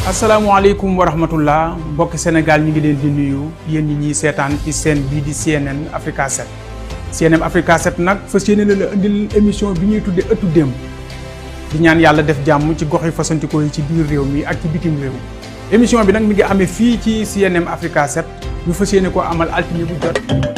asalaamaaleykum wa rahmatullah mbokki Sénégal ñu ngi leen di nuyu yéen ñi ñuy seetaan ci seen bii di CNN Africa 7 CNN Africa 7 nag fas yéene la indil émission bi ñuy tuddee ëttu démb di ñaan yàlla def jàmm ci gox yi fasantikoo yi ci biir réew mi ak ci bitim réew. émission bi nag mi ngi amee fii ci CNN Africa 7 ñu fas yéene koo amal altine bu jot.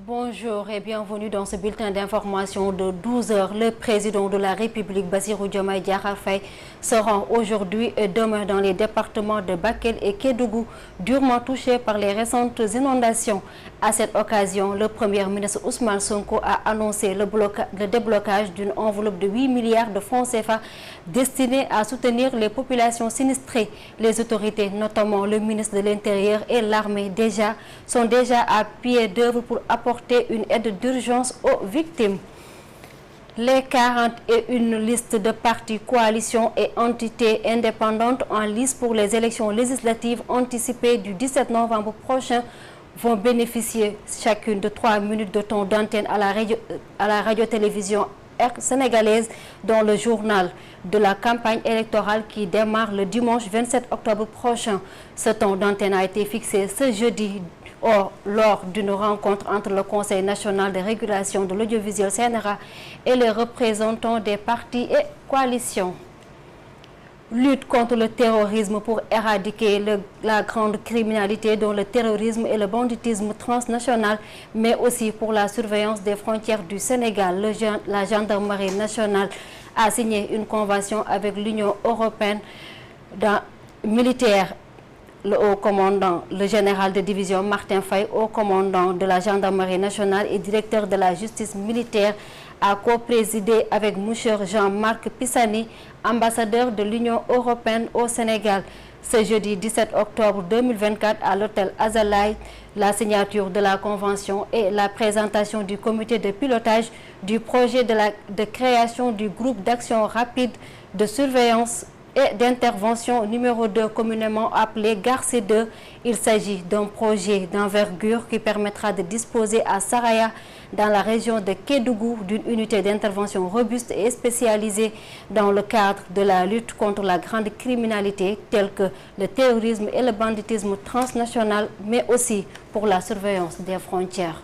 Bonjour et bienvenue dans ce bulletin d'information de 12 heures. Le président de la République, Bassirou Diomaye Diakhar Faye, se rend aujourd'hui et demain dans les départements de Bakel et Kédougou, durement touchés par les récentes inondations. À cette occasion, le Premier ministre Ousmane Sonko a annoncé le déblocage d'une enveloppe de 8 milliards de francs CFA destinée à soutenir les populations sinistrées. Les autorités, notamment le ministre de l'Intérieur et l'armée, sont déjà à pied d'œuvre pour apporter une aide d'urgence aux victimes. Les 41 listes de partis, coalitions et entités indépendantes en lice pour les élections législatives anticipées du 17 novembre prochain vont bénéficier chacune de 3 minutes de temps d'antenne à la radio-télévision sénégalaise dans le journal de la campagne électorale qui démarre le dimanche 27 octobre prochain. Ce temps d'antenne a été fixé ce jeudi lors d'une rencontre entre le Conseil national de régulation de l'audiovisuel CNRA et les représentants des partis et coalitions. Lutte contre le terrorisme pour éradiquer la grande criminalité dont le terrorisme et le banditisme transnational, mais aussi pour la surveillance des frontières du Sénégal. La gendarmerie nationale a signé une convention avec l'Union européenne militaire. Le haut commandant, le général de division Martin Faye, haut commandant de la gendarmerie nationale et directeur de la justice militaire, a co-présidé avec M. Jean-Marc Pisani, ambassadeur de l'Union européenne au Sénégal. Ce jeudi 17 octobre 2024 à l'hôtel Azalaï, la signature de la convention et la présentation du comité de pilotage du projet de création du groupe d'action rapide de surveillance et d'intervention numéro 2 communément appelé GARCE 2. Il s'agit d'un projet d'envergure qui permettra de disposer à Saraya, dans la région de Kédougou, d'une unité d'intervention robuste et spécialisée dans le cadre de la lutte contre la grande criminalité telle que le terrorisme et le banditisme transnational, mais aussi pour la surveillance des frontières.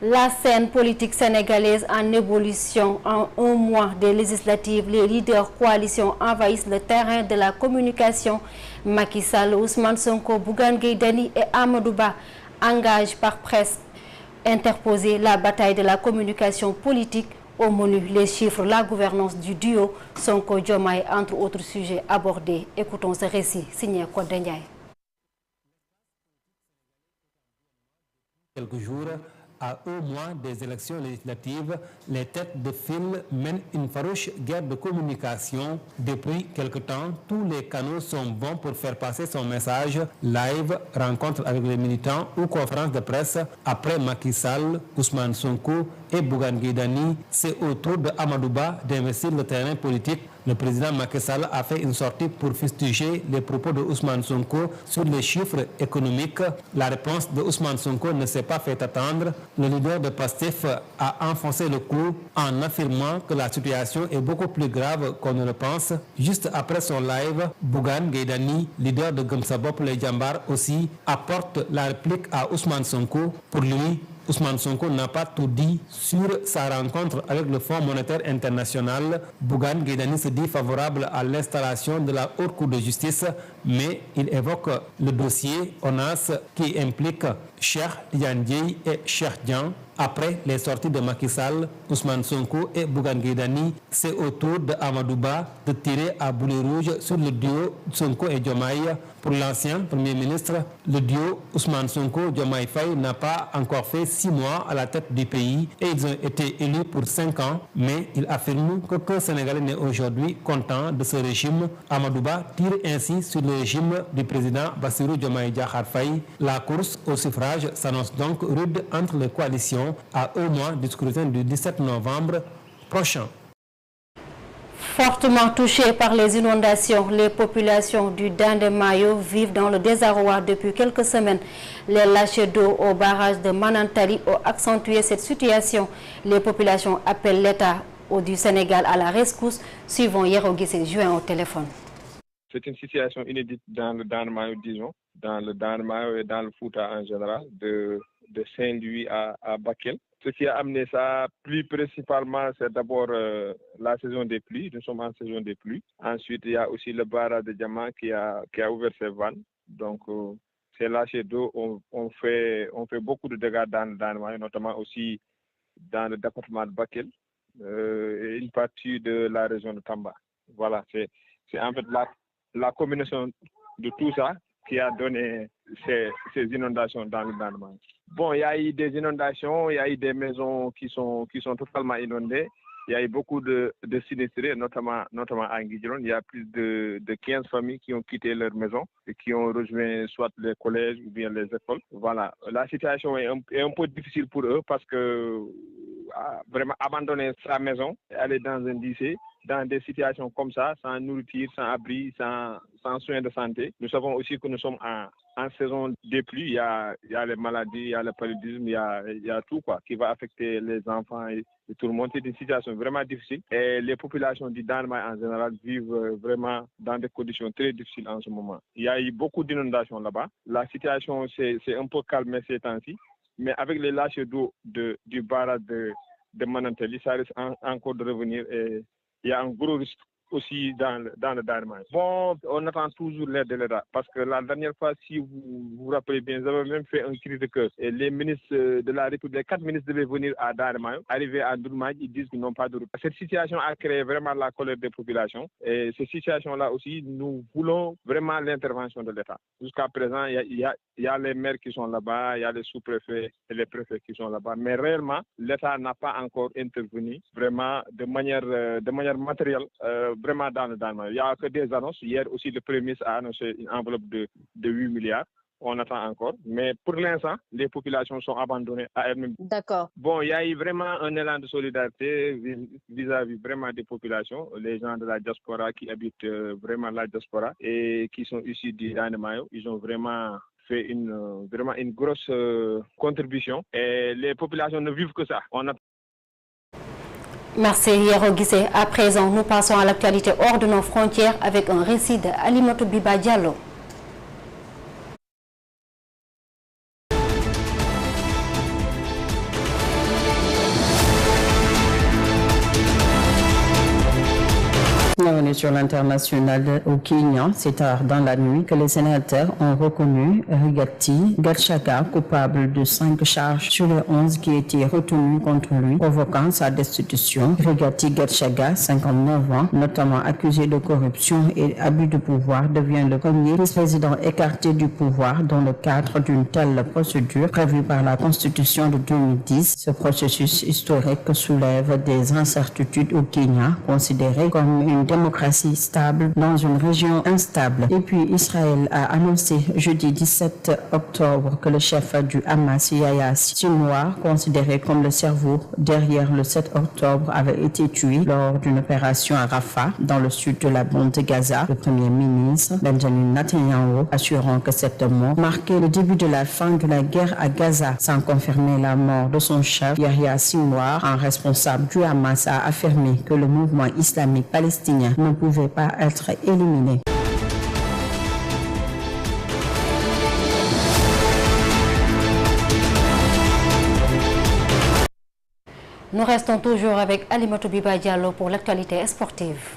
La scène politique sénégalaise en évolution. En un mois des législatives, les leaders coalition envahissent le terrain de la communication. Macky Sall, Ousmane Sonko, Bougane Gueye Dany et Amadou Ba engagent par presse interposée la bataille de la communication politique. Au menu, les chiffres, la gouvernance du duo Sonko-Diomaye, entre autres sujets abordés. Écoutons ce récit signé Codé Ndiaye. Quelques jours à un mois des élections législatives, les têtes de file mènent une farouche guerre de communication. Depuis quelque temps, tous les canaux sont bons pour faire passer son message. Live, rencontre avec les militants ou conférence de presse. Après Macky Sall, Ousmane Sonko et Bougane Gueye Dany, c'est au tour de Amadou Ba d'investir le terrain politique. Le président Macky Sall a fait une sortie pour fustiger les propos de Ousmane Sonko sur les chiffres économiques. La réponse de Ousmane Sonko ne s'est pas fait attendre. Le leader de PASTEF a enfoncé le clou en affirmant que la situation est beaucoup plus grave qu'on ne le pense. Juste après son live, Bougane Gueye Dany, leader de Gëm Sa Bopp Les Jambar aussi, apporte la réplique à Ousmane Sonko. Pour lui, Ousmane Sonko n'a pas tout dit sur sa rencontre avec le Fonds monétaire international. Bougane Gueye Dany se dit favorable à l'installation de la Haute Cour de justice, mais il évoque le dossier ONAS qui implique Cheikh Tidiane Dièye et Cheikh Dieng. Après les sorties de Macky Sall, Ousmane Sonko et Bougane Gueye Dany, c'est au tour de Amadou Ba de tirer à boulet rouge sur le duo Sonko et Diomaye. Pour l'ancien Premier ministre, le duo Ousmane Sonko-Diomaye Faye n'a pas encore fait 6 mois à la tête du pays et ils ont été élus pour 5 ans, mais il affirme qu'aucun Sénégalais n'est aujourd'hui content de ce régime. Amadou Ba tire ainsi sur le régime du président Bassirou Diomaye Diakhar Faye. La course au suffrage s'annonce donc rude entre les coalitions à un mois du scrutin du 17 novembre prochain. Fortement touchées par les inondations, les populations du Dandemayo vivent dans le désarroi depuis quelques semaines. Les lâchers d'eau au barrage de Manantali ont accentué cette situation. Les populations appellent l'État du Sénégal à la rescousse. Suivant Yero Guissé, joint au téléphone. C'est une situation inédite dans le Dandemayo, disons, dans le Dandemayo et dans le Fouta en général, de Saint-Louis à Bakel. Ce qui a amené ça, plus principalement, c'est d'abord la saison des pluies. Nous sommes en saison des pluies. Ensuite, il y a aussi le barrage de Diamant qui a ouvert ses vannes. Donc, ces lâchers d'eau ont fait beaucoup de dégâts dans le Dandemayo, notamment aussi dans le département de Bakel et une partie de la région de Tamba. Voilà, c'est en fait la combinaison de tout ça qui a donné ces inondations dans le Dandemayo. Bon, il y a eu des inondations, il y a eu des maisons qui sont totalement inondées. Il y a eu beaucoup de sinistrés, notamment à Nguidjiron. Il y a plus de 15 familles qui ont quitté leur maison et qui ont rejoint soit les collèges ou bien les écoles. Voilà, la situation est un peu difficile pour eux parce que vraiment abandonner sa maison, aller dans un lycée, dans des situations comme ça, sans nourriture, sans abri, sans soins de santé. Nous savons aussi que nous sommes en saison des pluies. Il y a les maladies, il y a le paludisme, il y a tout quoi qui va affecter les enfants et tout le monde. C'est une situation vraiment difficile. Et les populations du Danemark en général vivent vraiment dans des conditions très difficiles en ce moment. Il y a eu beaucoup d'inondations là-bas. La situation s'est un peu calmée ces temps-ci. Mais avec les lâchers d'eau du barrage de Manantali, ça risque encore de revenir et il y a un gros risque aussi dans le Danemark. Bon, on attend toujours l'aide de l'État parce que la dernière fois, si vous vous rappelez bien, nous avons même fait un cri de cœur. Et les ministres de la République, les 4 ministres devaient venir à Danemark. Arrivés à Dourmag, ils disent qu'ils n'ont pas de route. Cette situation a créé vraiment la colère des populations. Et cette situation-là aussi, nous voulons vraiment l'intervention de l'État. Jusqu'à présent, il y a les maires qui sont là-bas, il y a les sous-préfets et les préfets qui sont là-bas. Mais réellement, l'État n'a pas encore intervenu vraiment de manière matérielle. Vraiment dans le Danemark. Il n'y a que des annonces. Hier aussi, le Premier ministre a annoncé une enveloppe de 8 milliards. On attend encore. Mais pour l'instant, les populations sont abandonnées à elles-mêmes. D'accord. Bon, il y a eu vraiment un élan de solidarité vis-à-vis vraiment des populations, les gens de la diaspora qui habitent vraiment la diaspora et qui sont issus du Danemark. Ils ont vraiment fait vraiment une grosse contribution. Et les populations ne vivent que ça. Merci Yero Guissé. À présent, nous passons à l'actualité hors de nos frontières avec un récit d'Alimatou Biba Diallo. Bienvenue sur l'international au Kenya. C'est tard dans la nuit que les sénateurs ont reconnu Rigathi Gachagua coupable de 5 charges sur les 11 qui étaient retenues contre lui, provoquant sa destitution. Rigathi Gachagua, 59 ans, notamment accusé de corruption et abus de pouvoir, devient le premier vice-président écarté du pouvoir dans le cadre d'une telle procédure prévue par la Constitution de 2010. Ce processus historique soulève des incertitudes au Kenya, considéré comme une démocratie stable dans une région instable. Et puis Israël a annoncé jeudi 17 octobre que le chef du Hamas, Yahya Sinwar, considéré comme le cerveau derrière le 7 octobre, avait été tué lors d'une opération à Rafah, dans le sud de la bande de Gaza. Le premier ministre Benjamin Netanyahu assurant que cette mort marquait le début de la fin de la guerre à Gaza, sans confirmer la mort de son chef. Yahya Sinwar, un responsable du Hamas, a affirmé que le mouvement islamique palestinien ne pouvait pas être éliminé. Nous restons toujours avec Alimatou Biba Diallo pour l'actualité sportive.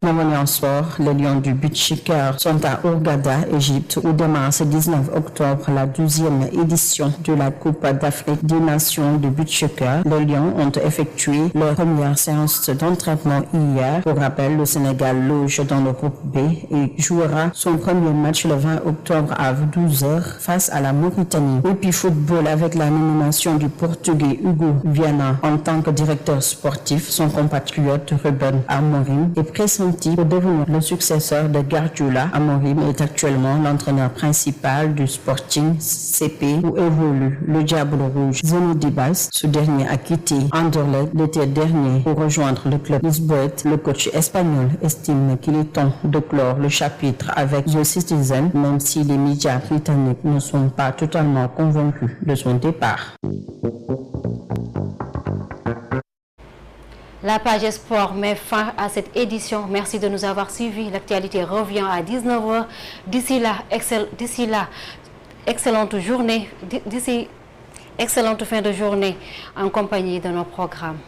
Revenons en sport, les Lions du beach soccer sont à Hurghada, Égypte, où démarre ce 19 octobre la 12e édition de la Coupe d'Afrique des Nations de beach soccer. Les Lions ont effectué leur première séance d'entraînement hier. Pour rappel, le Sénégal loge dans le groupe B et jouera son premier match le 20 octobre à 12h face à la Mauritanie. Et puis football avec la nomination du Portugais Hugo Viana en tant que directeur sportif, son compatriote Ruben Amorim est pressenti pour devenir le successeur de Guardiola. Amorim est actuellement l'entraîneur principal du Sporting CP où évolue le Diable Rouge Zeno Dibas. Ce dernier a quitté Anderlecht l'été dernier pour rejoindre le club lisboète. Le coach espagnol estime qu'il est temps de clore le chapitre avec The Citizen, même si les médias britanniques ne sont pas totalement convaincus de son départ. La page Sport met fin à cette édition. Merci de nous avoir suivis. L'actualité revient à 19h. D'ici là, excellente journée. Excellente fin de journée en compagnie de nos programmes.